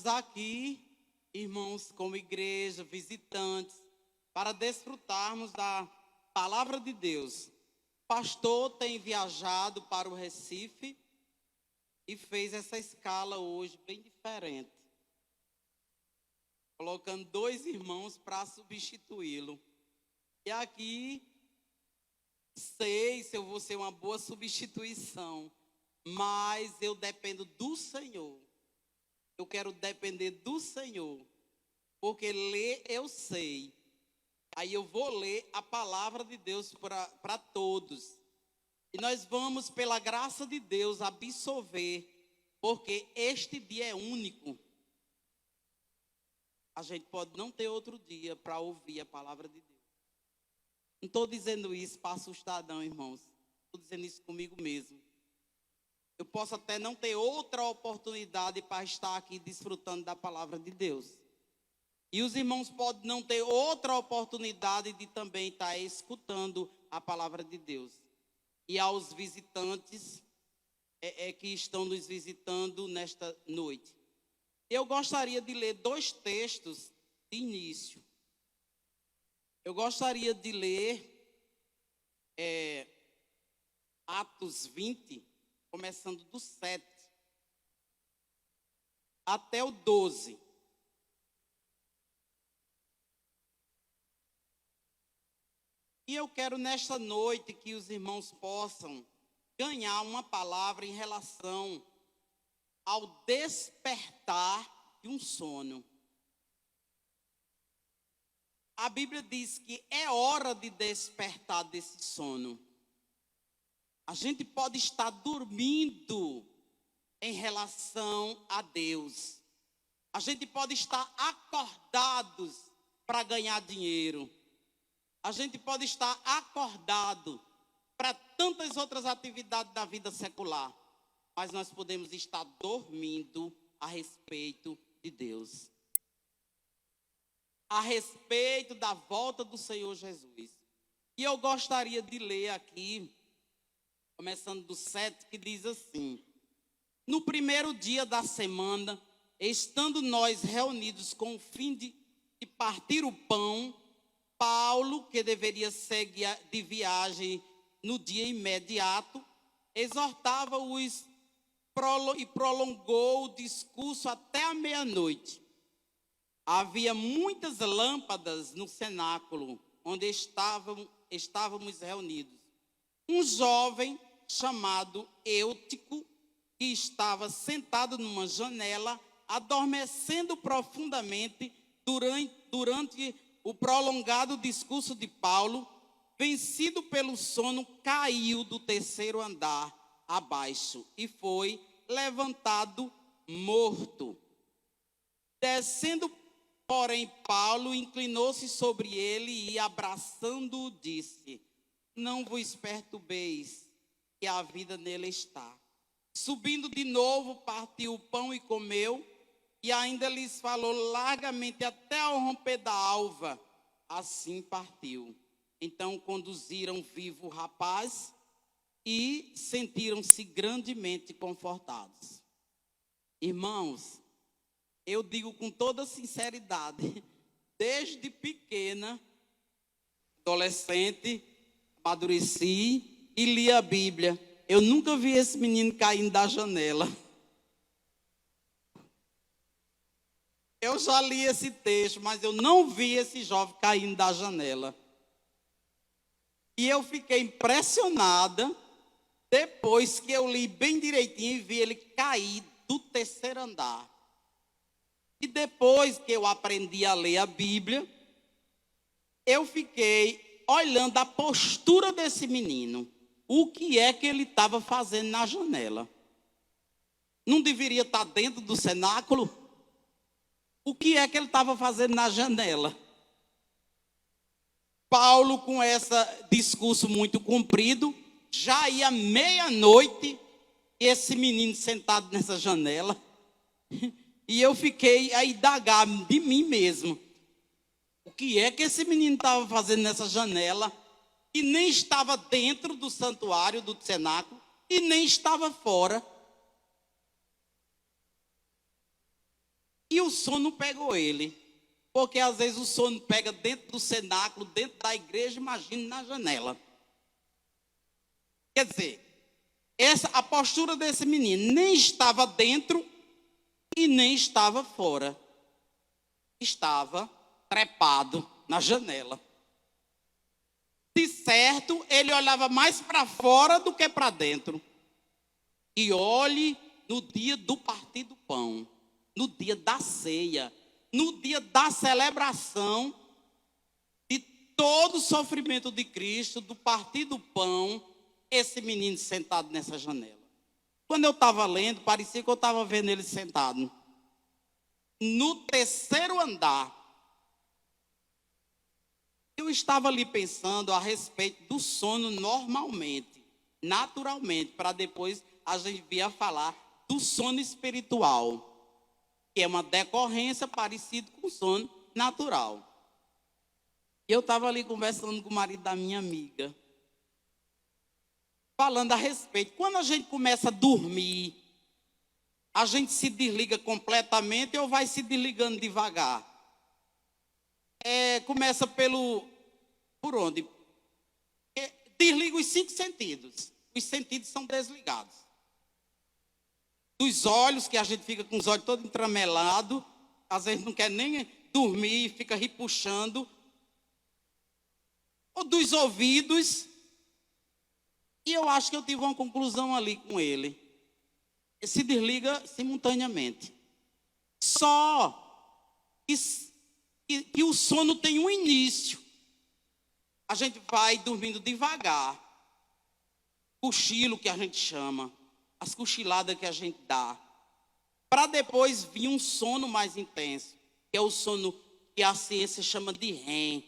Aqui, irmãos, como igreja, visitantes, para desfrutarmos da palavra de Deus. O pastor tem viajado para o Recife e fez essa escala hoje bem diferente, colocando dois irmãos para substituí-lo. E aqui, sei se eu vou ser uma boa substituição, mas eu dependo do Senhor. Eu quero depender do Senhor, porque ler eu sei. Aí eu vou ler a palavra de Deus para todos. E nós vamos, pela graça de Deus, absorver, porque este dia é único. A gente pode não ter outro dia para ouvir a palavra de Deus. Não estou dizendo isso para assustar, não, irmãos. Estou dizendo isso comigo mesmo. Eu posso até não ter outra oportunidade para estar aqui desfrutando da palavra de Deus. E os irmãos podem não ter outra oportunidade de também estar escutando a palavra de Deus. E aos visitantes que estão nos visitando nesta noite. Eu gostaria de ler dois textos de início. Eu gostaria de ler Atos 20, começando do 7 até o 12. E eu quero nesta noite que os irmãos possam ganhar uma palavra em relação ao despertar de um sono. A Bíblia diz que é hora de despertar desse sono. A gente pode estar dormindo em relação a Deus. A gente pode estar acordados para ganhar dinheiro. A gente pode estar acordado para tantas outras atividades da vida secular. Mas nós podemos estar dormindo a respeito de Deus. A respeito da volta do Senhor Jesus. E eu gostaria de ler aqui, começando do 7, que diz assim: no primeiro dia da semana, estando nós reunidos com o fim de partir o pão, Paulo, que deveria seguir de viagem no dia imediato, exortava-os e prolongou o discurso até a meia-noite. Havia muitas lâmpadas no cenáculo onde estávamos reunidos. Um jovem chamado Eutico, que estava sentado numa janela, adormecendo profundamente durante o prolongado discurso de Paulo, vencido pelo sono, caiu do terceiro andar abaixo e foi levantado morto. Descendo, porém, Paulo inclinou-se sobre ele e, abraçando-o, disse: não vos perturbeis, que a vida nele está. Subindo de novo, partiu o pão e comeu, e ainda lhes falou largamente até ao romper da alva. Assim partiu. Então conduziram vivo o rapaz e sentiram-se grandemente confortados. Irmãos, eu digo com toda sinceridade, desde pequena, adolescente, amadureci e li a Bíblia. Eu nunca vi esse menino caindo da janela. Eu já li esse texto, mas eu não vi esse jovem caindo da janela. E eu fiquei impressionada depois que eu li bem direitinho e vi ele cair do terceiro andar. E depois que eu aprendi a ler a Bíblia, eu fiquei olhando a postura desse menino. O que é que ele estava fazendo na janela? Não deveria estar dentro do cenáculo? O que é que ele estava fazendo na janela? Paulo, com esse discurso muito comprido, já ia meia-noite, esse menino sentado nessa janela. E eu fiquei a indagar de mim mesmo. O que é que esse menino estava fazendo nessa janela? E nem estava dentro do santuário, do cenáculo, e nem estava fora. E o sono pegou ele. Porque às vezes o sono pega dentro do cenáculo, dentro da igreja, imagine na janela. Quer dizer, a postura desse menino nem estava dentro e nem estava fora. Estava trepado na janela. De certo, ele olhava mais para fora do que para dentro. E olhe no dia do partir do pão, no dia da ceia, no dia da celebração de todo o sofrimento de Cristo, do partir do pão, esse menino sentado nessa janela. Quando eu estava lendo, parecia que eu estava vendo ele sentado no terceiro andar. Eu estava ali pensando a respeito do sono normalmente, naturalmente, para depois a gente vir a falar do sono espiritual, que é uma decorrência parecida com o sono natural. E eu estava ali conversando com o marido da minha amiga, falando a respeito. Quando a gente começa a dormir, a gente se desliga completamente ou vai se desligando devagar? Começa por onde? Desliga os 5 sentidos. Os sentidos são desligados. Dos olhos, que a gente fica com os olhos todos entramelados, às vezes não quer nem dormir, fica repuxando. Ou dos ouvidos. E eu acho que eu tive uma conclusão ali com ele. Se desliga simultaneamente. Só que o sono tem um início. A gente vai dormindo devagar. Cochilo, que a gente chama. As cochiladas que a gente dá. Para depois vir um sono mais intenso. Que é o sono que a ciência chama de REM.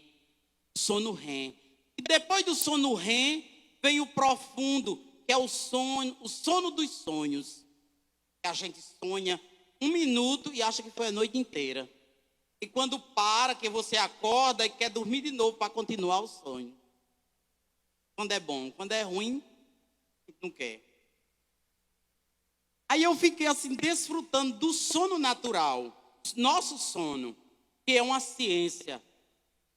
Sono REM. E depois do sono REM, vem o profundo, que é o sono dos sonhos. Que a gente sonha 1 minuto e acha que foi a noite inteira. E quando para, que você acorda e quer dormir de novo para continuar o sonho. Quando é bom, quando é ruim, não quer. Aí eu fiquei assim, desfrutando do sono natural. Nosso sono, que é uma ciência.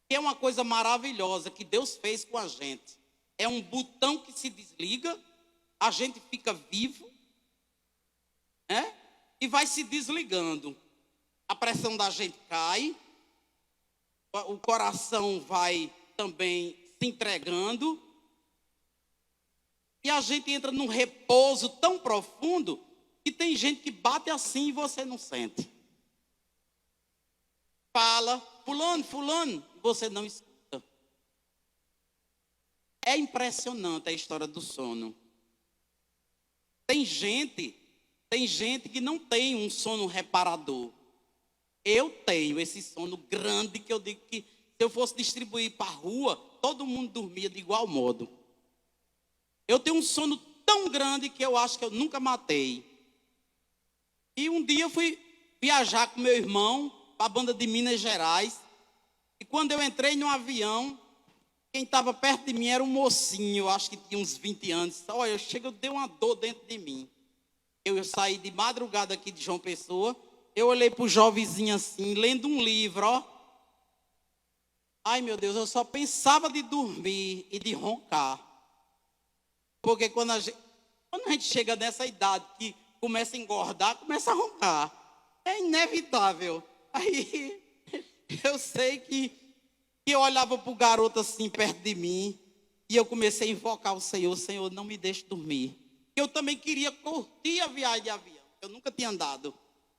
Que é uma coisa maravilhosa que Deus fez com a gente. É um botão que se desliga, a gente fica vivo, né? E vai se desligando. A pressão da gente cai, o coração vai também se entregando, e a gente entra num repouso tão profundo que tem gente que bate assim e você não sente. Fala, fulano, você não escuta. É impressionante a história do sono. Tem gente que não tem um sono reparador. Eu tenho esse sono grande que eu digo que se eu fosse distribuir para a rua, todo mundo dormia de igual modo. Eu tenho um sono tão grande que eu acho que eu nunca matei. E um dia eu fui viajar com meu irmão para a banda de Minas Gerais. E quando eu entrei no avião, quem estava perto de mim era um mocinho, eu acho que tinha uns 20 anos. Olha, eu dei uma dor dentro de mim. Eu saí de madrugada aqui de João Pessoa. Eu olhei para o jovenzinho assim, lendo um livro, ó. Ai, meu Deus, eu só pensava de dormir e de roncar. Porque quando a gente chega nessa idade que começa a engordar, começa a roncar. É inevitável. Aí eu sei que eu olhava para o garoto assim perto de mim e eu comecei a invocar o Senhor. Senhor, não me deixe dormir. Eu também queria curtir a viagem de avião. Eu nunca tinha andado.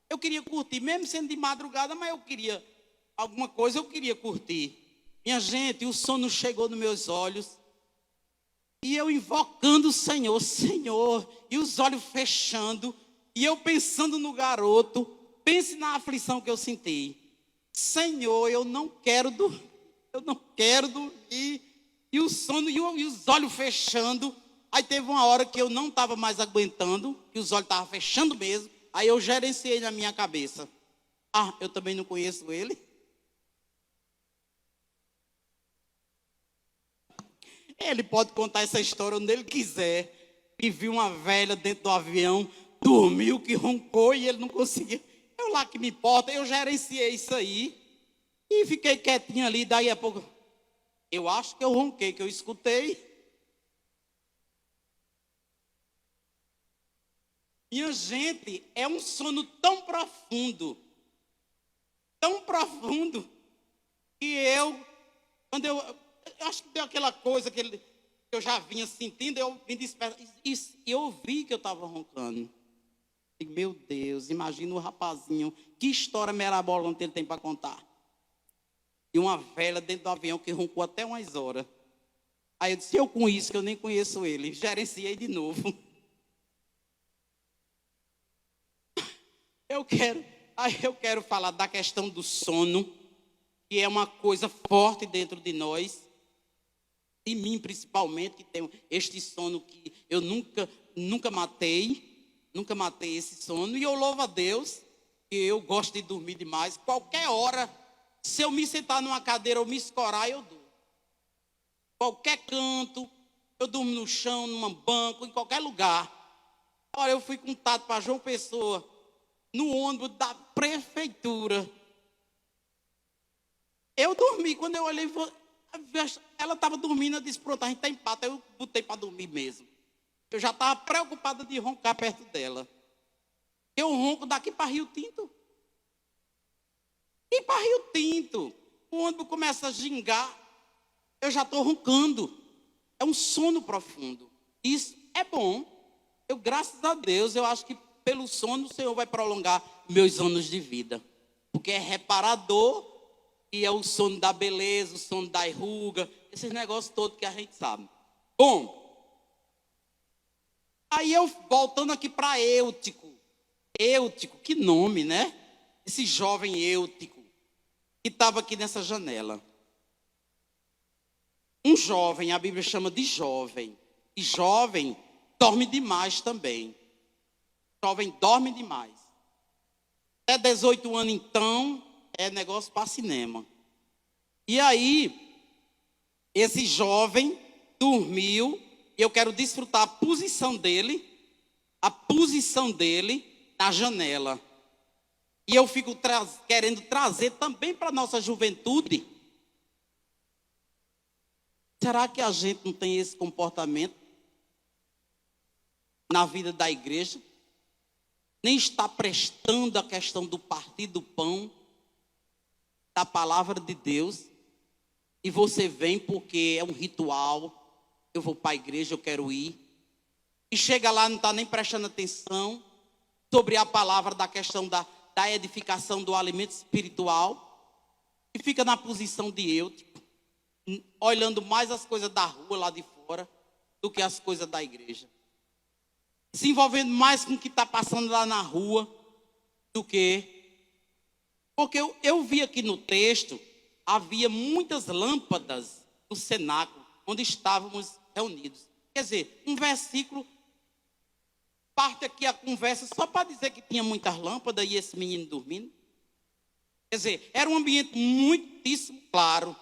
Eu queria curtir, mesmo sendo de madrugada, mas eu queria alguma coisa, eu queria curtir. Minha gente, o sono chegou nos meus olhos. E eu invocando o Senhor, e os olhos fechando, e eu pensando no garoto, pense na aflição que eu senti. Senhor, eu não quero dormir, e o sono, e os olhos fechando. Aí teve uma hora que eu não estava mais aguentando, que os olhos estavam fechando mesmo. Aí eu gerenciei na minha cabeça. Ah, eu também não conheço ele. Ele pode contar essa história onde ele quiser. E viu uma velha dentro do avião, dormiu, que roncou e ele não conseguia. Eu eu lá que me importa, eu gerenciei isso aí e fiquei quietinho ali. Daí a pouco, eu acho que eu ronquei, que eu escutei. Minha gente, é um sono tão profundo, que quando eu acho que deu aquela coisa que eu já vinha sentindo, eu me despertei, e eu vi que eu estava roncando. Digo, meu Deus, imagina o rapazinho, que história mirabolante ele tem para contar. E uma velha dentro do avião que roncou até umas horas. Aí eu disse, eu com isso, que eu nem conheço ele, gerenciei de novo. Eu quero falar da questão do sono, que é uma coisa forte dentro de nós, de mim principalmente, que tenho este sono que eu nunca matei esse sono, e eu louvo a Deus, que eu gosto de dormir demais. Qualquer hora, se eu me sentar numa cadeira ou me escorar, eu durmo. Qualquer canto, eu durmo no chão, num banco, em qualquer lugar. Olha, eu fui contado para João Pessoa, no ônibus da prefeitura. Eu dormi, quando eu olhei, ela estava dormindo, eu disse, pronto, a gente está em pata. Eu botei para dormir mesmo. Eu já estava preocupada de roncar perto dela. Eu ronco daqui para Rio Tinto. E para Rio Tinto, o ônibus começa a gingar, eu já estou roncando. É um sono profundo. Isso é bom. Eu, graças a Deus, eu acho que pelo sono o Senhor vai prolongar meus anos de vida. Porque é reparador, e é o sono da beleza, o sono da ruga, esses negócios todos que a gente sabe. Bom, aí eu voltando aqui para Eutico. Eutico, que nome, né? Esse jovem Eutico, que estava aqui nessa janela. Um jovem, a Bíblia chama de jovem. E jovem dorme demais também. Jovem dorme demais. Até 18 anos, então, é negócio para cinema. E aí, esse jovem dormiu, e eu quero desfrutar a posição dele na janela. E eu fico querendo trazer também para a nossa juventude. Será que a gente não tem esse comportamento na vida da igreja? Nem está prestando a questão do partir do pão, da palavra de Deus, e você vem porque é um ritual, eu vou para a igreja, eu quero ir, e chega lá, não está nem prestando atenção sobre a palavra da questão da edificação do alimento espiritual, e fica na posição de Eutico, olhando mais as coisas da rua lá de fora do que as coisas da igreja. Se envolvendo mais com o que está passando lá na rua do que... Porque eu vi aqui no texto, havia muitas lâmpadas no cenáculo, onde estávamos reunidos. Quer dizer, um versículo, parte aqui a conversa, só para dizer que tinha muitas lâmpadas e esse menino dormindo. Quer dizer, era um ambiente muitíssimo claro.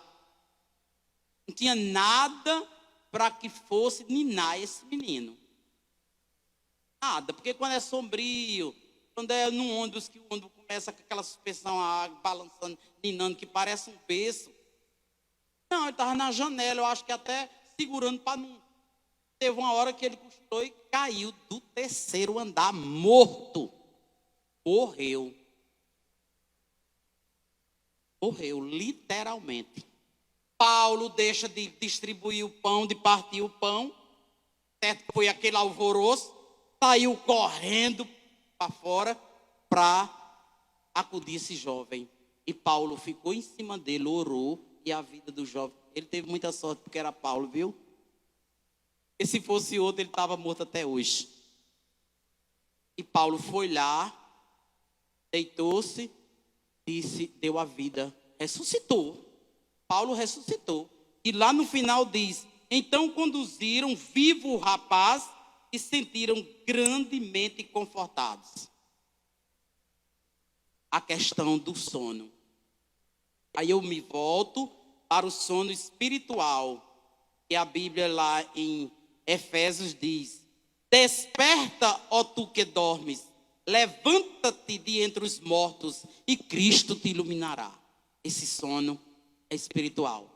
Não tinha nada para que fosse ninar esse menino. Nada, porque quando é sombrio, quando é num ônibus, que o ônibus começa com aquela suspensão, a água balançando, ninando, que parece um berço. Não, ele estava na janela, eu acho que até segurando para não... Teve uma hora que ele cochilou e caiu do terceiro andar, morto. Morreu, literalmente. Paulo deixa de distribuir o pão, de partir o pão, certo que foi aquele alvoroço, saiu correndo para fora para acudir esse jovem. E Paulo ficou em cima dele, orou, e a vida do jovem... Ele teve muita sorte porque era Paulo, viu? E se fosse outro, ele estava morto até hoje. E Paulo foi lá, deitou-se, disse, deu a vida, ressuscitou. Paulo ressuscitou. E lá no final diz, então conduziram vivo o rapaz e sentiram grandemente confortados. A questão do sono. Aí eu me volto para o sono espiritual. E a Bíblia lá em Efésios diz, desperta, ó tu que dormes, levanta-te de entre os mortos e Cristo te iluminará. Esse sono é espiritual.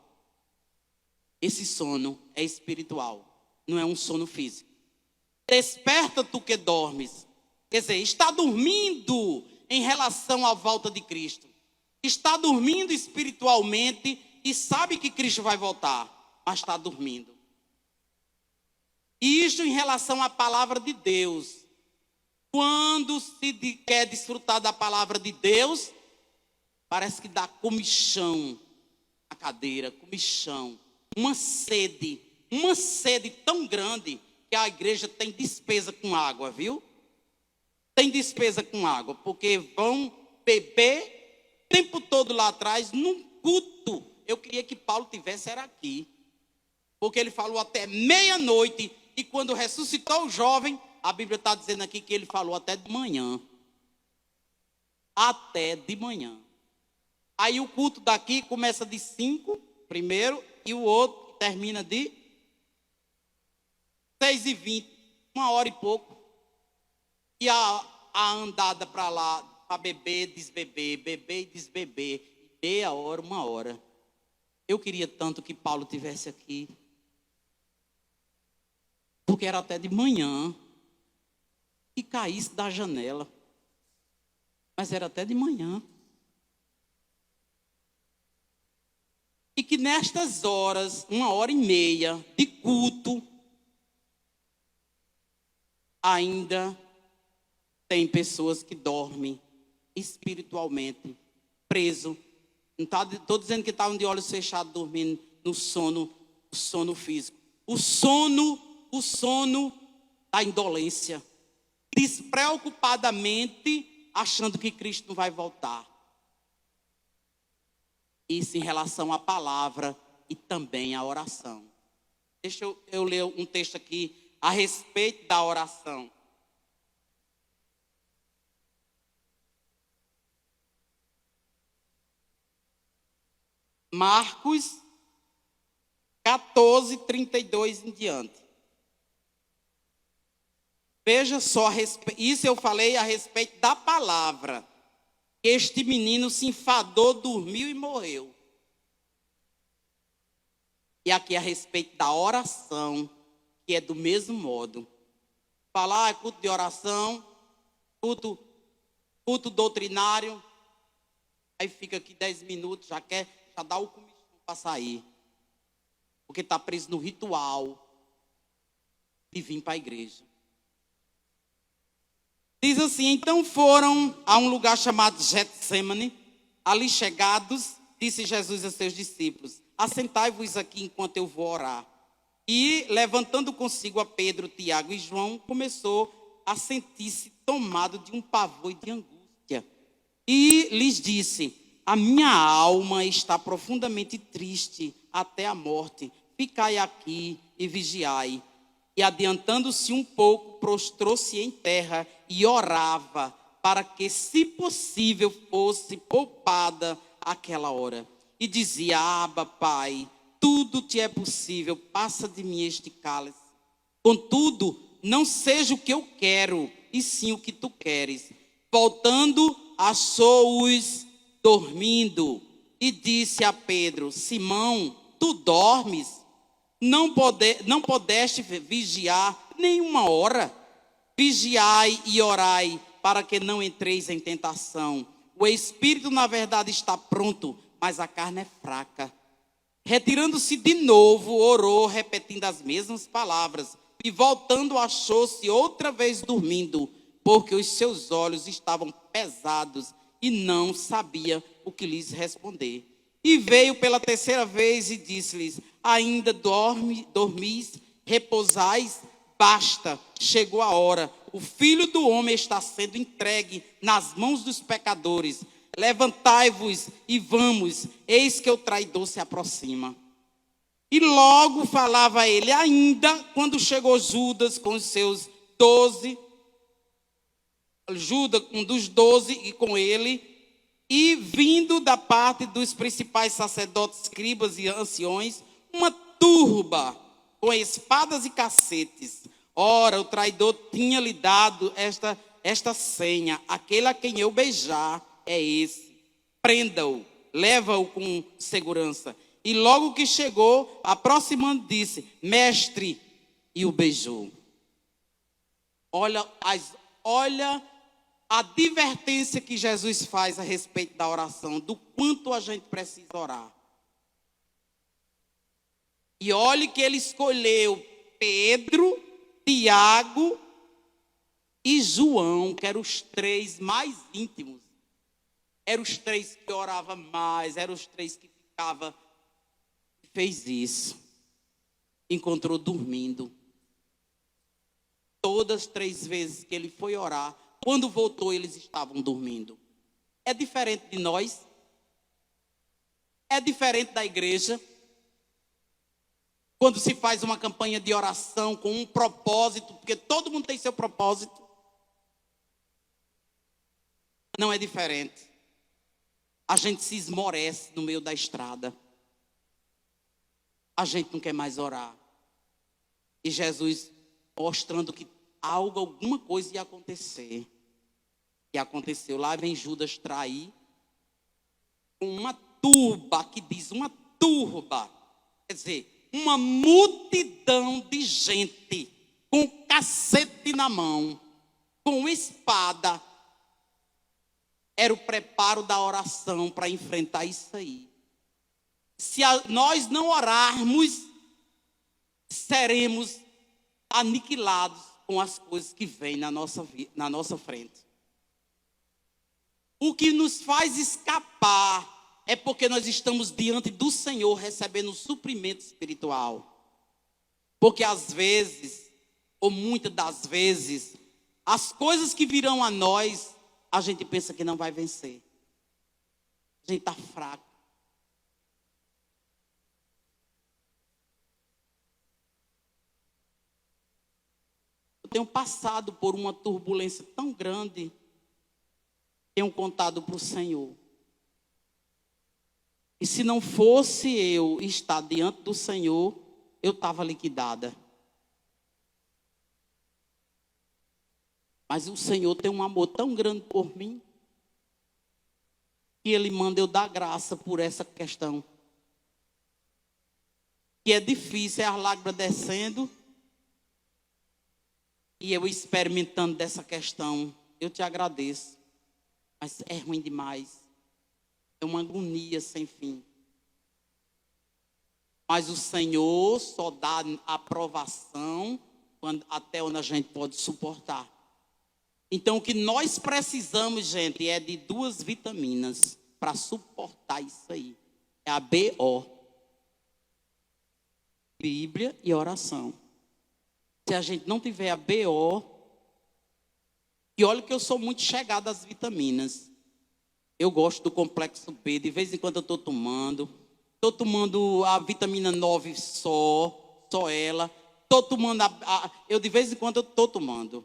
Esse sono é espiritual, não é um sono físico. Desperta tu que dormes. Quer dizer, está dormindo em relação à volta de Cristo. Está dormindo espiritualmente e sabe que Cristo vai voltar, mas está dormindo. E isso em relação à palavra de Deus. Quando se quer desfrutar da palavra de Deus, parece que dá comichão na cadeira, comichão. Uma sede tão grande que a igreja tem despesa com água, viu? Tem despesa com água, porque vão beber o tempo todo lá atrás, num culto. Eu queria que Paulo tivesse era aqui, porque ele falou até meia-noite, e quando ressuscitou o jovem, a Bíblia está dizendo aqui que ele falou até de manhã. Até de manhã. Aí o culto daqui começa de 5, primeiro, e o outro termina de 6h20, 1h e pouco. E a andada para lá, para beber, desbeber, beber e desbeber, meia hora, 1h. Eu queria tanto que Paulo tivesse aqui, porque era até de manhã, e caísse da janela, mas era até de manhã. E que nestas horas, 1h30 de culto, ainda tem pessoas que dormem espiritualmente, preso. Não estou dizendo que estavam de olhos fechados dormindo no sono físico. O sono da indolência. Despreocupadamente, achando que Cristo não vai voltar. Isso em relação à palavra e também à oração. Deixa eu ler um texto aqui a respeito da oração. Marcos 14, 32 em diante. Veja só, isso eu falei a respeito da palavra. Este menino se enfadou, dormiu e morreu. E aqui a respeito da oração, que é do mesmo modo. Falar culto de oração, culto doutrinário. Aí fica aqui 10 minutos, já dá o comichão para sair. Porque está preso no ritual de vir para a igreja. Diz assim, então foram a um lugar chamado Getsemane. Ali chegados, disse Jesus a seus discípulos, assentai-vos aqui enquanto eu vou orar. E levantando consigo a Pedro, Tiago e João, começou a sentir-se tomado de um pavor e de angústia. E lhes disse, a minha alma está profundamente triste até a morte. Ficai aqui e vigiai. E adiantando-se um pouco, prostrou-se em terra e orava para que, se possível, fosse poupada aquela hora. E dizia, Abba, Pai, tudo te é possível, passa de mim este cálice. Contudo, não seja o que eu quero, e sim o que tu queres. Voltando, achou-os dormindo e disse a Pedro, Simão, tu dormes? Não pudeste vigiar nem uma hora? Vigiai e orai, para que não entreis em tentação. O espírito, na verdade, está pronto, mas a carne é fraca. Retirando-se de novo, orou, repetindo as mesmas palavras. E voltando, achou-se outra vez dormindo, porque os seus olhos estavam pesados e não sabia o que lhes responder. E veio pela terceira vez e disse-lhes, ainda dormis, repousais, basta, chegou a hora. O Filho do Homem está sendo entregue nas mãos dos pecadores. Levantai-vos e vamos, eis que o traidor se aproxima. E logo falava ele, ainda quando chegou Judas com os seus 12, Judas, um dos 12, e com ele, e vindo da parte dos principais sacerdotes, escribas e anciões, uma turba com espadas e cacetes. Ora, o traidor tinha lhe dado esta senha: aquele a quem eu beijar é esse. Prenda-o, leva-o com segurança. E logo que chegou, aproximando, disse: mestre, e o beijou. Olha a advertência que Jesus faz a respeito da oração, do quanto a gente precisa orar. E olhe que ele escolheu Pedro, Tiago e João, que eram os três mais íntimos. Eram os três que oravam mais, eram os três que ficavam. Fez isso. Encontrou dormindo. Todas as 3 vezes que ele foi orar, quando voltou, eles estavam dormindo. É diferente de nós? É diferente da igreja? Quando se faz uma campanha de oração com um propósito, porque todo mundo tem seu propósito. Não é diferente. A gente se esmorece no meio da estrada. A gente não quer mais orar. E Jesus mostrando que alguma coisa ia acontecer. E aconteceu. Lá vem Judas trair com uma turba, que diz uma turba. Quer dizer, uma multidão de gente com cacete na mão, com espada. Era o preparo da oração para enfrentar isso aí. Se nós não orarmos, seremos aniquilados com as coisas que vêm na nossa frente. O que nos faz escapar é porque nós estamos diante do Senhor recebendo suprimento espiritual. Porque às vezes, ou muitas das vezes, as coisas que virão a nós, a gente pensa que não vai vencer. A gente está fraco. Eu tenho passado por uma turbulência tão grande, tenho contado para o Senhor. E se não fosse eu estar diante do Senhor, eu estava liquidada. Mas o Senhor tem um amor tão grande por mim, que Ele manda eu dar graça por essa questão. Que é difícil, é as lágrimas descendo, e eu experimentando dessa questão. Eu te agradeço, mas é ruim demais. É uma agonia sem fim. Mas o Senhor só dá aprovação até onde a gente pode suportar. Então, o que nós precisamos, gente, é de 2 vitaminas para suportar isso aí. É a BO. Bíblia e oração. Se a gente não tiver a BO, e olha que eu sou muito chegada às vitaminas. Eu gosto do complexo B, de vez em quando eu estou tomando. Estou tomando a vitamina 9 só ela. Estou tomando eu de vez em quando eu estou tomando.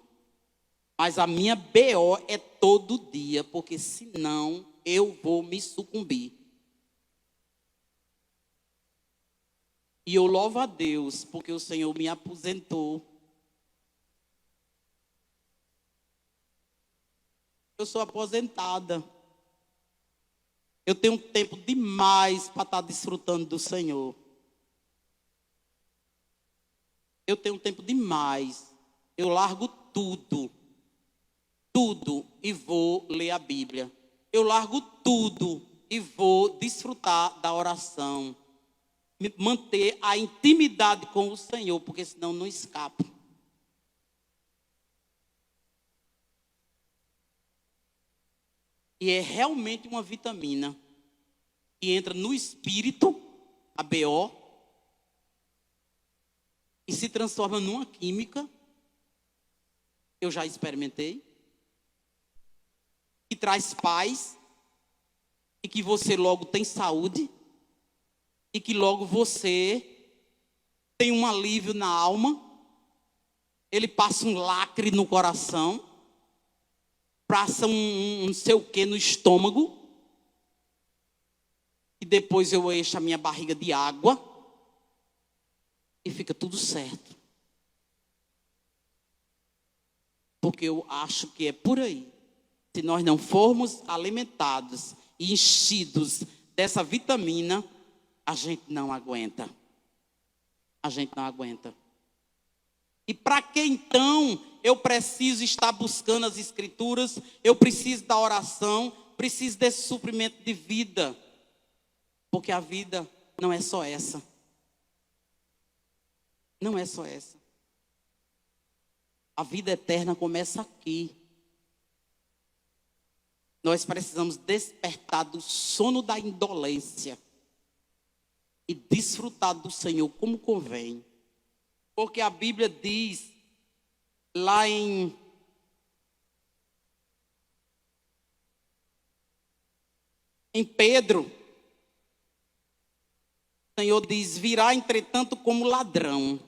Mas a minha BO é todo dia, porque senão eu vou me sucumbir. E eu louvo a Deus, porque o Senhor me aposentou. Eu sou aposentada. Eu tenho tempo demais para estar desfrutando do Senhor. Eu tenho tempo demais. Eu largo tudo e vou ler a Bíblia. Eu largo tudo e vou desfrutar da oração. Manter a intimidade com o Senhor, porque senão não escapo. E é realmente uma vitamina que entra no espírito, a BO, e se transforma numa química. Eu já experimentei. Que traz paz, e que você logo tem saúde, e que logo você tem um alívio na alma. Ele passa um lacre no coração, passa um não sei o que no estômago, e depois eu encho a minha barriga de água, e fica tudo certo. Porque eu acho que é por aí. Se nós não formos alimentados e enchidos dessa vitamina, a gente não aguenta. A gente não aguenta. E para que então eu preciso estar buscando as escrituras? Eu preciso da oração, preciso desse suprimento de vida. Porque a vida não é só essa. Não é só essa. A vida eterna começa aqui. Nós precisamos despertar do sono da indolência e desfrutar do Senhor como convém. Porque a Bíblia diz lá em Pedro, o Senhor diz: virá entretanto como ladrão.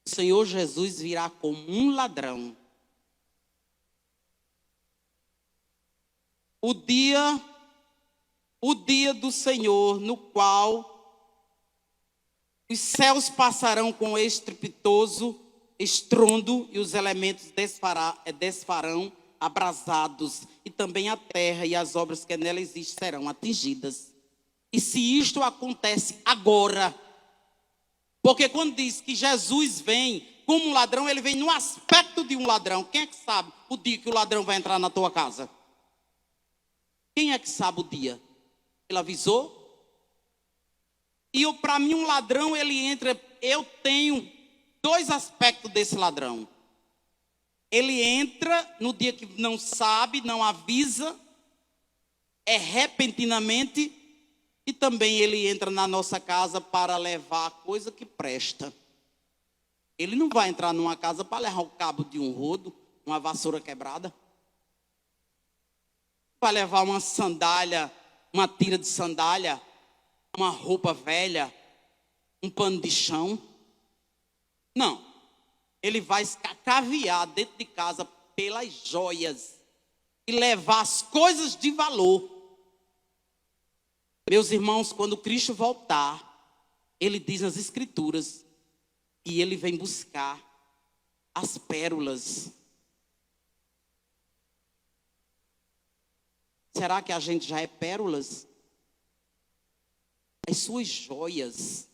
O Senhor Jesus virá como um ladrão. O dia do Senhor, no qual os céus passarão com estrepitoso estrondo e os elementos desfarão abrasados, e também a terra e as obras que nela existem serão atingidas. E se isto acontece agora, porque quando diz que Jesus vem como um ladrão, ele vem no aspecto de um ladrão. Quem é que sabe o dia que o ladrão vai entrar na tua casa? Quem é que sabe o dia? Ele avisou? E para mim um ladrão, ele entra, eu tenho dois aspectos desse ladrão. Ele entra no dia que não sabe, não avisa, é repentinamente, e também ele entra na nossa casa para levar a coisa que presta. Ele não vai entrar numa casa para levar o cabo de um rodo, uma vassoura quebrada. Vai levar uma sandália, uma tira de sandália, uma roupa velha, um pano de chão. Não. Ele vai escacaviar dentro de casa pelas joias e levar as coisas de valor. Meus irmãos, quando Cristo voltar, ele diz nas Escrituras que ele vem buscar as pérolas. Será que a gente já é pérolas? As suas joias.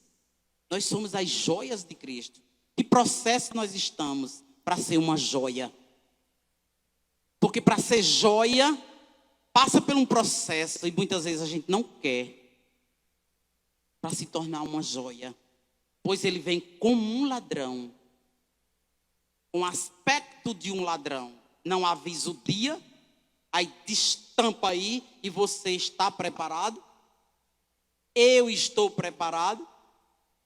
Nós somos as joias de Cristo. Que processo nós estamos para ser uma joia? Porque para ser joia, passa por um processo, e muitas vezes a gente não quer, para se tornar uma joia. Pois ele vem como um ladrão, com aspecto de um ladrão. Não avisa o dia, aí destampa aí, e você está preparado? Eu estou preparado?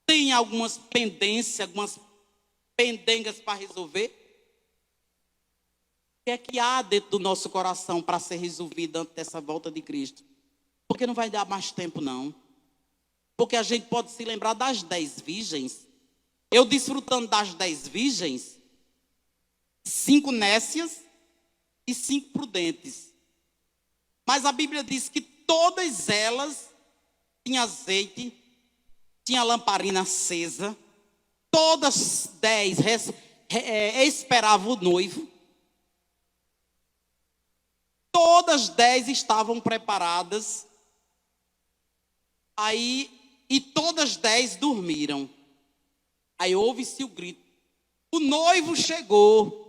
Tem algumas pendências, algumas pendengas para resolver? O que é que há dentro do nosso coração para ser resolvido antes dessa volta de Cristo? Porque não vai dar mais tempo, não. Porque a gente pode se lembrar das 10 virgens. Eu desfrutando das 10 virgens, 5 nécias e 5 prudentes. Mas a Bíblia diz que todas elas tinham azeite, tinha lamparina acesa. Todas 10 esperavam o noivo. Todas 10 estavam preparadas. Aí, e todas 10 dormiram. Aí ouve-se o grito: o noivo chegou.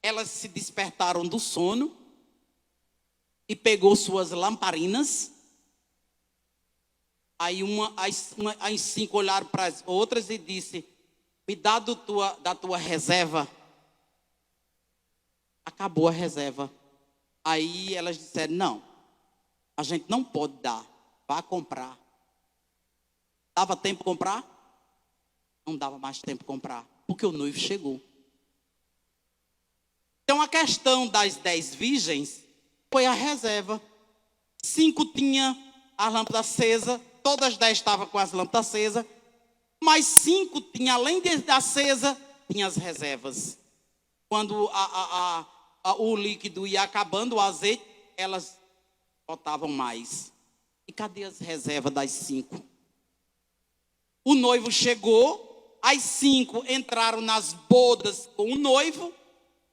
Elas se despertaram do sono e pegou suas lamparinas. Aí as 5 olharam para as outras e disse: me dá da tua reserva. Acabou a reserva. Aí elas disseram: não, a gente não pode dar, vá comprar. Dava tempo comprar? Não dava mais tempo comprar, porque o noivo chegou. Então a questão das 10 virgens foi a reserva. 5 tinha a lâmpada acesa, todas 10 estavam com as lâmpadas acesas, mas 5 tinha, além da acesa, tinha as reservas. Quando o líquido ia acabando, o azeite, elas botavam mais. E cadê as reservas das 5? O noivo chegou, as 5 entraram nas bodas com o noivo,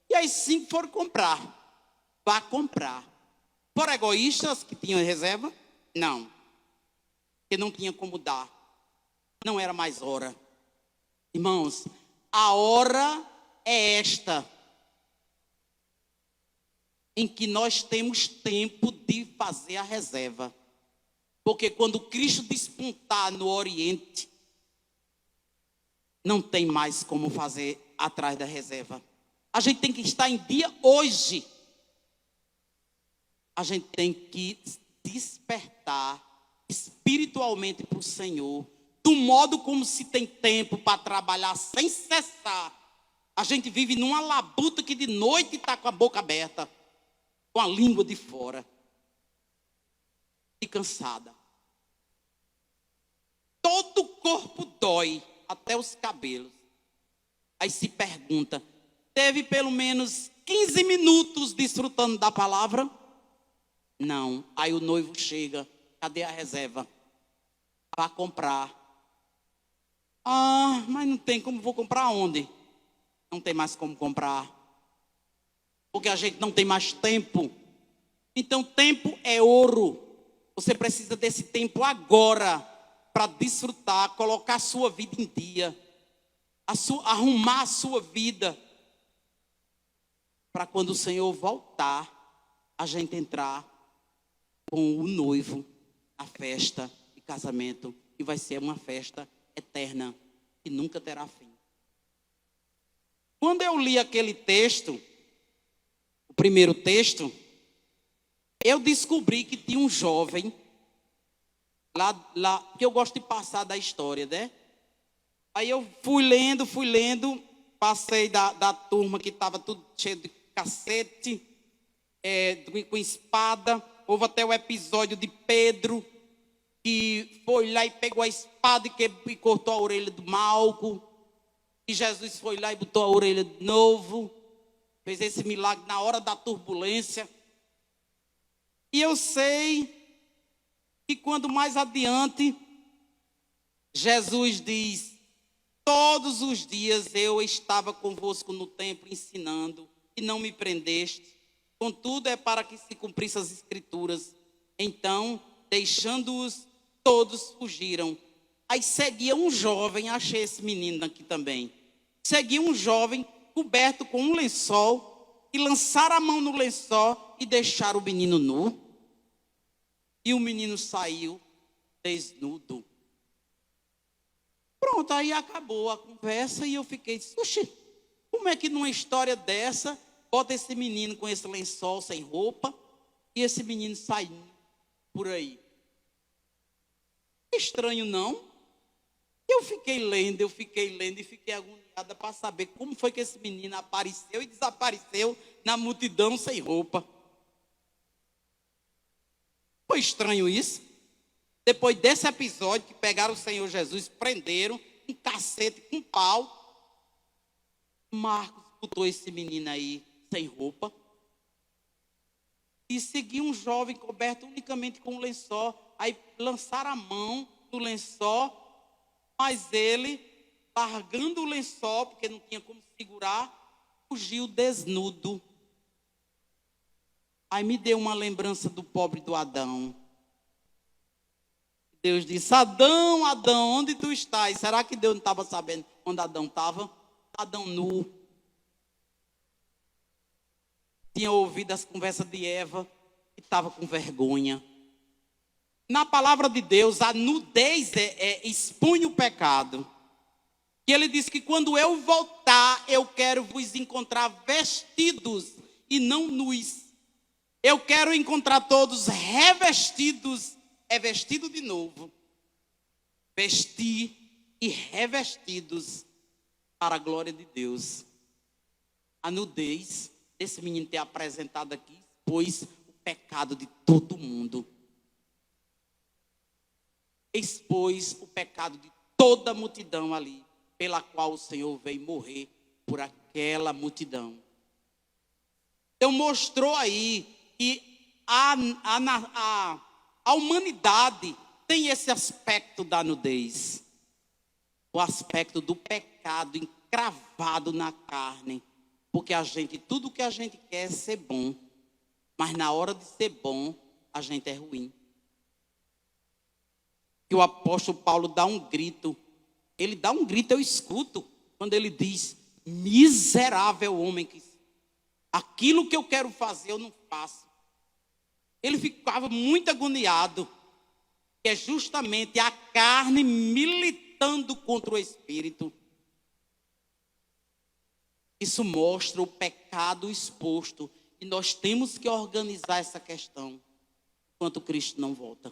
E as 5 foram comprar. Vá comprar. Foram egoístas que tinham reserva? Não. Porque não tinha como dar. Não era mais hora. Irmãos, a hora é esta, em que nós temos tempo de fazer a reserva. Porque quando Cristo despontar no Oriente, não tem mais como fazer atrás da reserva. A gente tem que estar em dia hoje. A gente tem que despertar espiritualmente para o Senhor, do modo como se tem tempo para trabalhar sem cessar. A gente vive numa labuta que de noite está com a boca aberta, com a língua de fora, e cansada. Todo o corpo dói, até os cabelos. Aí se pergunta, teve pelo menos 15 minutos desfrutando da palavra? Não. Aí o noivo chega, cadê a reserva? Para comprar. Ah, mas não tem como, vou comprar onde? Não tem mais como comprar. Porque a gente não tem mais tempo. Então tempo é ouro. Você precisa desse tempo agora para desfrutar, colocar a sua vida em dia, arrumar a sua vida, para quando o Senhor voltar, a gente entrar com o noivo na festa de casamento, e vai ser uma festa eterna, que nunca terá fim. Quando eu li aquele texto, o primeiro texto, eu descobri que tinha um jovem, lá, que eu gosto de passar da história, né? Aí eu fui lendo, passei da turma que estava tudo cheio de cacete, com espada. Houve até o episódio de Pedro, que foi lá e pegou a espada e cortou a orelha do Malco. E Jesus foi lá e botou a orelha de novo. Fez esse milagre na hora da turbulência. E eu sei que quando mais adiante, Jesus diz, todos os dias eu estava convosco no templo ensinando, e não me prendeste. Contudo, é para que se cumprissem as escrituras. Então, deixando-os, todos fugiram. Aí seguia um jovem, achei esse menino aqui também. Seguia um jovem coberto com um lençol, e lançaram a mão no lençol e deixaram o menino nu. E o menino saiu desnudo. Pronto, aí acabou a conversa e eu fiquei, oxi, como é que numa história dessa, bota esse menino com esse lençol sem roupa e esse menino saindo por aí? Estranho, não? Eu fiquei lendo e fiquei agoniada para saber como foi que esse menino apareceu e desapareceu na multidão sem roupa. Foi estranho isso? Depois desse episódio que pegaram o Senhor Jesus, prenderam um cacete com pau, Marcos botou esse menino aí sem roupa e seguiu um jovem coberto unicamente com um lençol. Aí lançaram a mão no lençol, mas ele, largando o lençol, porque não tinha como segurar, fugiu desnudo. Aí me deu uma lembrança do pobre do Adão. Deus disse, Adão, Adão, onde tu estás? Será que Deus não estava sabendo onde Adão estava? Adão nu. Tinha ouvido as conversas de Eva e estava com vergonha. Na palavra de Deus, a nudez expõe o pecado. E ele diz que quando eu voltar, eu quero vos encontrar vestidos e não nus. Eu quero encontrar todos revestidos, vestido de novo. Vestir e revestidos para a glória de Deus. A nudez desse menino ter apresentado aqui expôs o pecado de todo mundo. Expôs o pecado de toda a multidão ali, pela qual o Senhor veio morrer por aquela multidão. Então mostrou aí que a humanidade tem esse aspecto da nudez. O aspecto do pecado encravado na carne. Porque tudo que a gente quer é ser bom, mas na hora de ser bom, a gente é ruim. E o apóstolo Paulo dá um grito. Ele dá um grito, eu escuto, quando ele diz: miserável homem que sou. Aquilo que eu quero fazer, eu não faço. Ele ficava muito agoniado, que é justamente a carne militando contra o espírito. Isso mostra o pecado exposto. E nós temos que organizar essa questão enquanto Cristo não volta.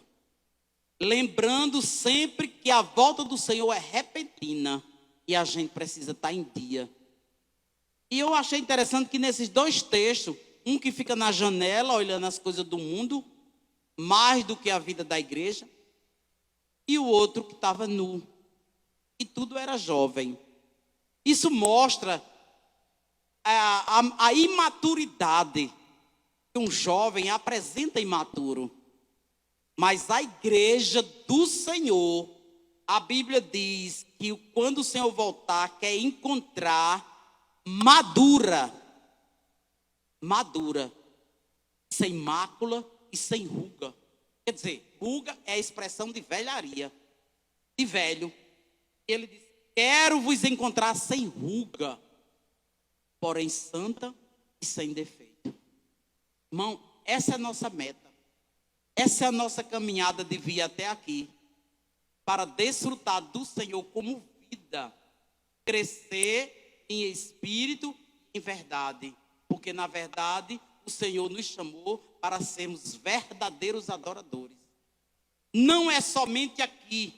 Lembrando sempre que a volta do Senhor é repentina e a gente precisa estar em dia. E eu achei interessante que nesses dois textos, um que fica na janela olhando as coisas do mundo, mais do que a vida da igreja, e o outro que estava nu. E tudo era jovem. Isso mostra a imaturidade que um jovem apresenta imaturo. Mas a igreja do Senhor, a Bíblia diz que quando o Senhor voltar, quer encontrar madura, sem mácula e sem ruga. Quer dizer, ruga é a expressão de velharia, de velho. Ele diz: quero vos encontrar sem ruga, porém santa e sem defeito. Irmão, essa é a nossa meta. Essa é a nossa caminhada de vir até aqui, para desfrutar do Senhor como vida, crescer em espírito e em verdade, porque na verdade o Senhor nos chamou para sermos verdadeiros adoradores. Não é somente aqui,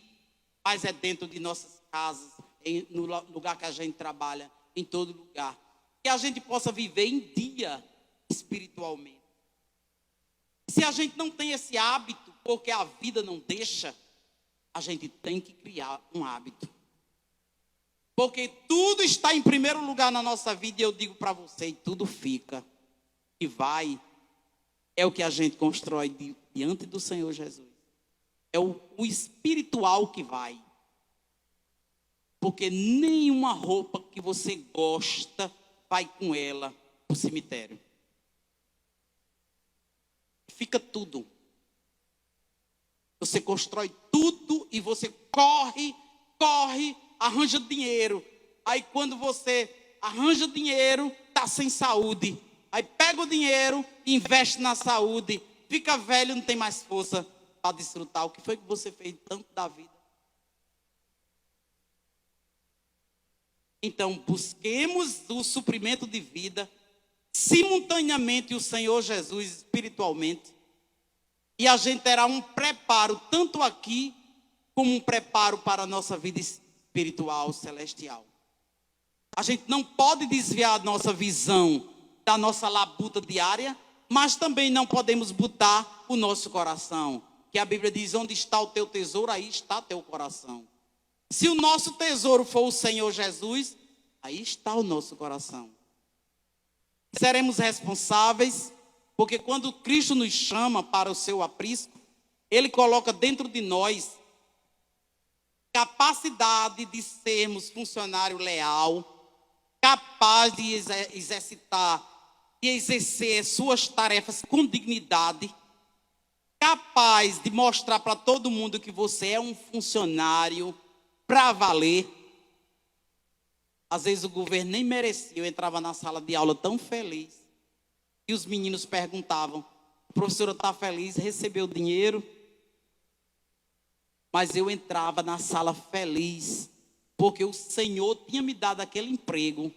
mas é dentro de nossas casas, no lugar que a gente trabalha, em todo lugar. Que a gente possa viver em dia espiritualmente. Se a gente não tem esse hábito, porque a vida não deixa, a gente tem que criar um hábito. Porque tudo está em primeiro lugar na nossa vida, e eu digo para você, e tudo fica. E vai, é o que a gente constrói diante do Senhor Jesus. É o espiritual que vai. Porque nenhuma roupa que você gosta vai com ela para o cemitério. Fica tudo. Você constrói tudo e você corre, arranja dinheiro. Aí quando você arranja dinheiro, está sem saúde. Aí pega o dinheiro, investe na saúde, fica velho, não tem mais força para desfrutar. O que foi que você fez tanto da vida? Então, busquemos o suprimento de vida, simultaneamente o Senhor Jesus espiritualmente, e a gente terá um preparo, tanto aqui, como um preparo para a nossa vida espiritual, celestial. A gente não pode desviar a nossa visão da nossa labuta diária, mas também não podemos botar o nosso coração, que a Bíblia diz: onde está o teu tesouro, aí está teu coração. Se o nosso tesouro for o Senhor Jesus, aí está o nosso coração. Seremos responsáveis, porque quando Cristo nos chama para o seu aprisco, Ele coloca dentro de nós capacidade de sermos funcionário leal, capaz de exercer suas tarefas com dignidade, capaz de mostrar para todo mundo que você é um funcionário para valer. Às vezes o governo nem merecia. Eu entrava na sala de aula tão feliz. E os meninos perguntavam: a professora está feliz, recebeu dinheiro? Mas eu entrava na sala feliz, porque o Senhor tinha me dado aquele emprego.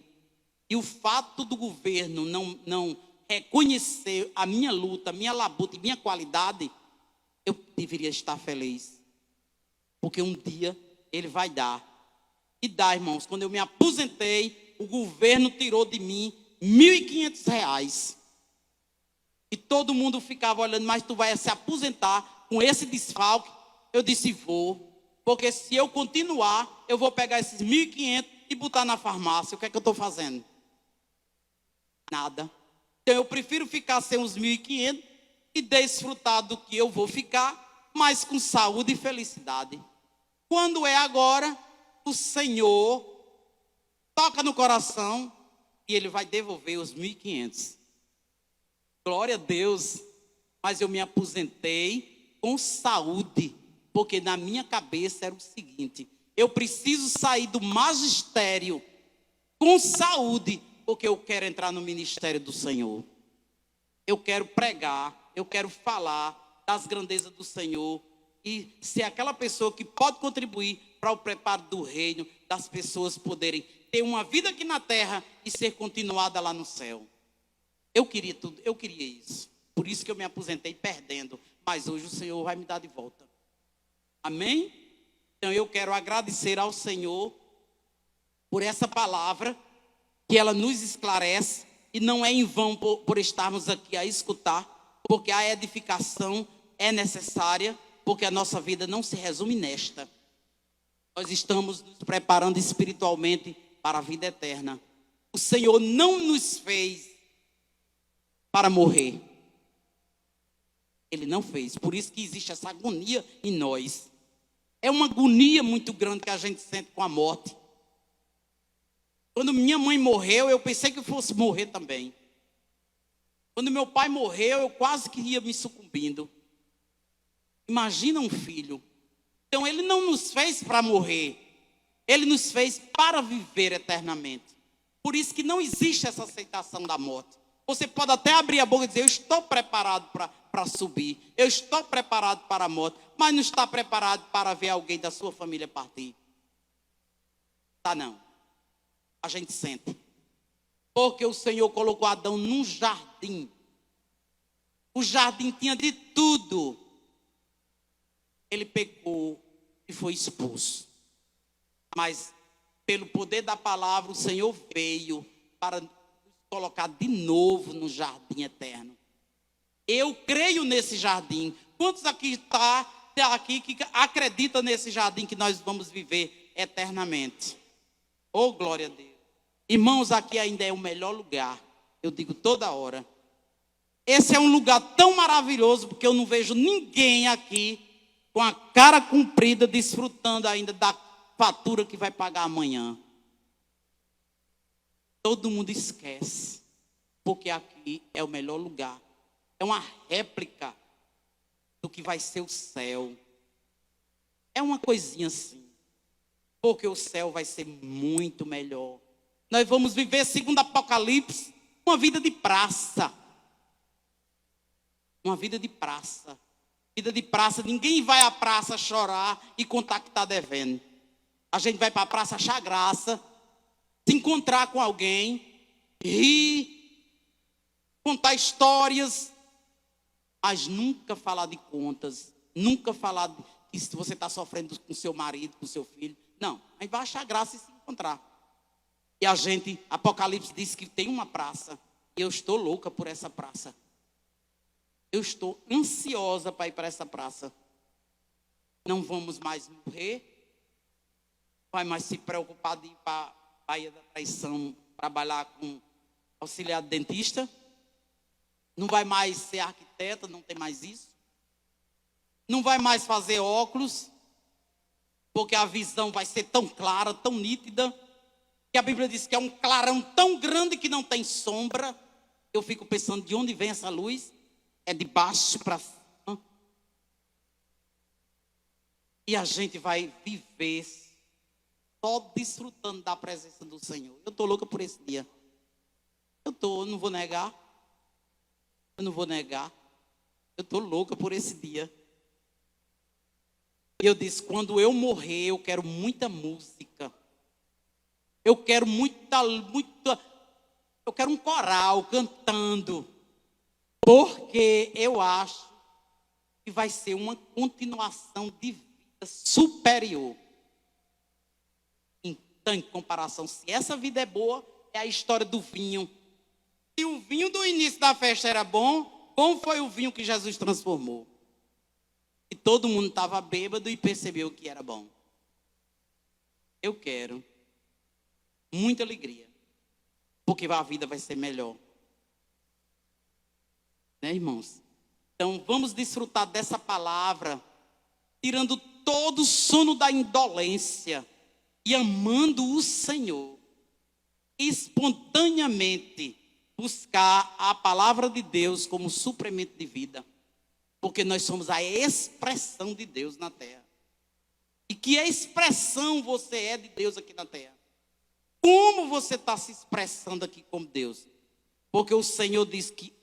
E o fato do governo não reconhecer a minha luta, a minha labuta e minha qualidade, eu deveria estar feliz. Porque um dia Ele vai dar. E dá, irmãos. Quando eu me aposentei, o governo tirou de mim R$ 1.500. E todo mundo ficava olhando: mas tu vai se aposentar com esse desfalque? Eu disse: vou. Porque se eu continuar, eu vou pegar esses 1.500 e botar na farmácia. O que é que eu estou fazendo? Nada. Então eu prefiro ficar sem os 1.500 e desfrutar do que eu vou ficar, mas com saúde e felicidade. Quando é agora, o Senhor toca no coração e ele vai devolver os 1.500. Glória a Deus. Mas eu me aposentei com saúde, porque na minha cabeça era o seguinte: eu preciso sair do magistério com saúde, porque eu quero entrar no ministério do Senhor. Eu quero pregar, eu quero falar das grandezas do Senhor e ser aquela pessoa que pode contribuir para o preparo do reino, das pessoas poderem ter uma vida aqui na terra e ser continuada lá no céu. Eu queria tudo, eu queria isso. Por isso que eu me aposentei perdendo, mas hoje o Senhor vai me dar de volta. Amém? Então eu quero agradecer ao Senhor por essa palavra, que ela nos esclarece, e não é em vão por estarmos aqui a escutar, porque a edificação é necessária, porque a nossa vida não se resume nesta. Nós estamos nos preparando espiritualmente para a vida eterna. O Senhor não nos fez para morrer. Ele não fez. Por isso que existe essa agonia em nós. É uma agonia muito grande que a gente sente com a morte. Quando minha mãe morreu, eu pensei que eu fosse morrer também. Quando meu pai morreu, eu quase que ia me sucumbindo. Imagina um filho. Então ele não nos fez para morrer. Ele nos fez para viver eternamente. Por isso que não existe essa aceitação da morte. Você pode até abrir a boca e dizer: eu estou preparado para subir. Eu estou preparado para a morte. Mas não está preparado para ver alguém da sua família partir. Tá não. A gente sente. Porque o Senhor colocou Adão num jardim. O jardim tinha de tudo. Ele pecou e foi expulso. Mas pelo poder da palavra, o Senhor veio para nos colocar de novo no jardim eterno. Eu creio nesse jardim. Quantos aqui está aqui que acredita nesse jardim que nós vamos viver eternamente? Oh, glória a Deus. Irmãos, aqui ainda é o melhor lugar. Eu digo toda hora. Esse é um lugar tão maravilhoso, porque eu não vejo ninguém aqui com a cara comprida, desfrutando ainda da fatura que vai pagar amanhã. Todo mundo esquece, porque aqui é o melhor lugar. É uma réplica do que vai ser o céu. É uma coisinha assim, porque o céu vai ser muito melhor. Nós vamos viver, segundo Apocalipse, uma vida de praça. Uma vida de praça. Vida de praça, ninguém vai à praça chorar e contar que está devendo. A gente vai para a praça achar graça, se encontrar com alguém, rir, contar histórias, mas nunca falar de contas, nunca falar que se você está sofrendo com seu marido, com seu filho. Não, a gente vai achar graça e se encontrar. E a gente, Apocalipse diz que tem uma praça, e eu estou louca por essa praça. Eu estou ansiosa para ir para essa praça. Não vamos mais morrer. Vai mais se preocupar de ir para a Baía da Traição, trabalhar com auxiliar de dentista. Não vai mais ser arquiteta, não tem mais isso. Não vai mais fazer óculos, porque a visão vai ser tão clara, tão nítida, que a Bíblia diz que é um clarão tão grande que não tem sombra. Eu fico pensando, de onde vem essa luz? É de baixo para cima. E a gente vai viver só desfrutando da presença do Senhor. Eu estou louca por esse dia. Eu não vou negar. Eu não vou negar. Eu estou louca por esse dia. E eu disse, quando eu morrer, eu quero muita música. Eu quero eu quero um coral cantando. Porque eu acho que vai ser uma continuação de vida superior. Então, em comparação, se essa vida é boa, é a história do vinho. Se o vinho do início da festa era bom, como foi o vinho que Jesus transformou? E todo mundo estava bêbado e percebeu que era bom. Eu quero muita alegria, porque a vida vai ser melhor. Né, irmãos? Então, vamos desfrutar dessa palavra, tirando todo o sono da indolência e amando o Senhor. espontaneamente buscar a palavra de Deus como suplemento de vida. Porque nós somos a expressão de Deus na terra. E que expressão você é de Deus aqui na terra? Como você está se expressando aqui como Deus? Porque o Senhor diz que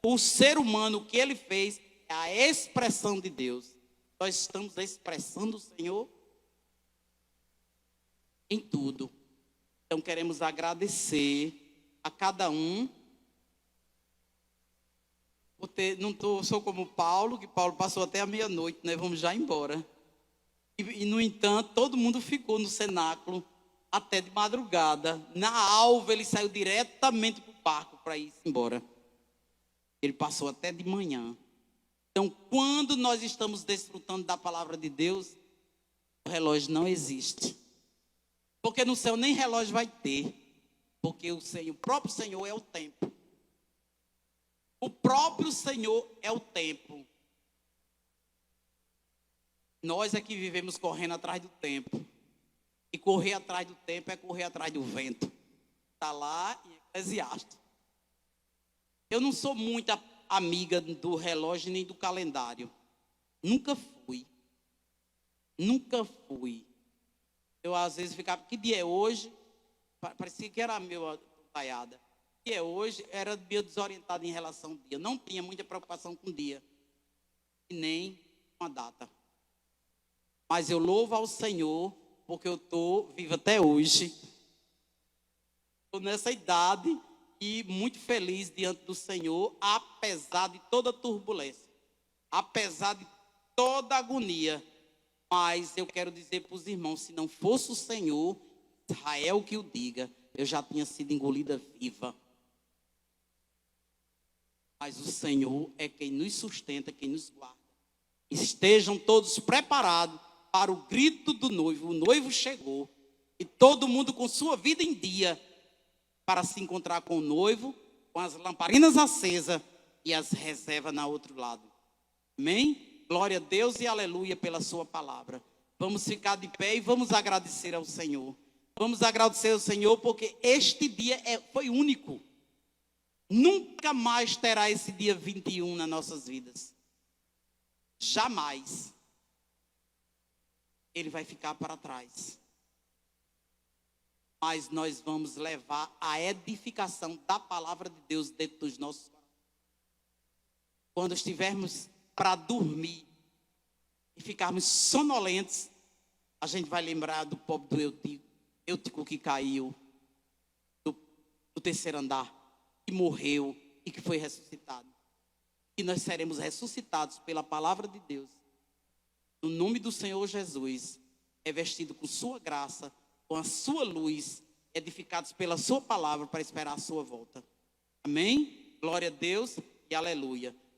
o ser humano, o que ele fez, é a expressão de Deus. Nós estamos expressando o Senhor em tudo. Então queremos agradecer a cada um. Sou como Paulo, que Paulo passou até a meia-noite, nós vamos já embora. E, no entanto, todo mundo ficou no cenáculo até de madrugada. Na alva, ele saiu diretamente para o barco para ir embora. Ele passou até de manhã. Então, quando nós estamos desfrutando da palavra de Deus, o relógio não existe. Porque no céu nem relógio vai ter. Porque o próprio Senhor é o tempo. O próprio Senhor é o tempo. Nós é que vivemos correndo atrás do tempo. E correr atrás do tempo é correr atrás do vento. Está lá em Eclesiastes. Eu não sou muito amiga do relógio nem do calendário. Nunca fui. Nunca fui. Eu às vezes ficava, que dia é hoje? Parecia que era meu taiada. Que é hoje, era meio desorientado em relação ao dia. Não tinha muita preocupação com o dia. E nem com a data. Mas eu louvo ao Senhor, porque eu estou vivo até hoje. Estou nessa idade e muito feliz diante do Senhor, apesar de toda turbulência. Apesar de toda agonia. Mas eu quero dizer para os irmãos, se não fosse o Senhor, Israel que o diga, eu já tinha sido engolida viva. Mas o Senhor é quem nos sustenta, quem nos guarda. Estejam todos preparados para o grito do noivo. O noivo chegou. E todo mundo com sua vida em dia para se encontrar com o noivo, com as lamparinas acesas e as reservas na outro lado. Amém? Glória a Deus e aleluia pela sua palavra. Vamos ficar de pé e vamos agradecer ao Senhor. Vamos agradecer ao Senhor porque este dia foi único. Nunca mais terá esse dia 21 nas nossas vidas. Jamais. Ele vai ficar para trás. Mas nós vamos levar a edificação da palavra de Deus dentro dos nossos corações. Quando estivermos para dormir e ficarmos sonolentos, a gente vai lembrar do pobre do Eutico que caiu do terceiro andar, que morreu e que foi ressuscitado. E nós seremos ressuscitados pela palavra de Deus. No nome do Senhor Jesus, revestido com sua graça, com a sua luz, edificados pela sua palavra para esperar a sua volta. Amém? Glória a Deus e aleluia.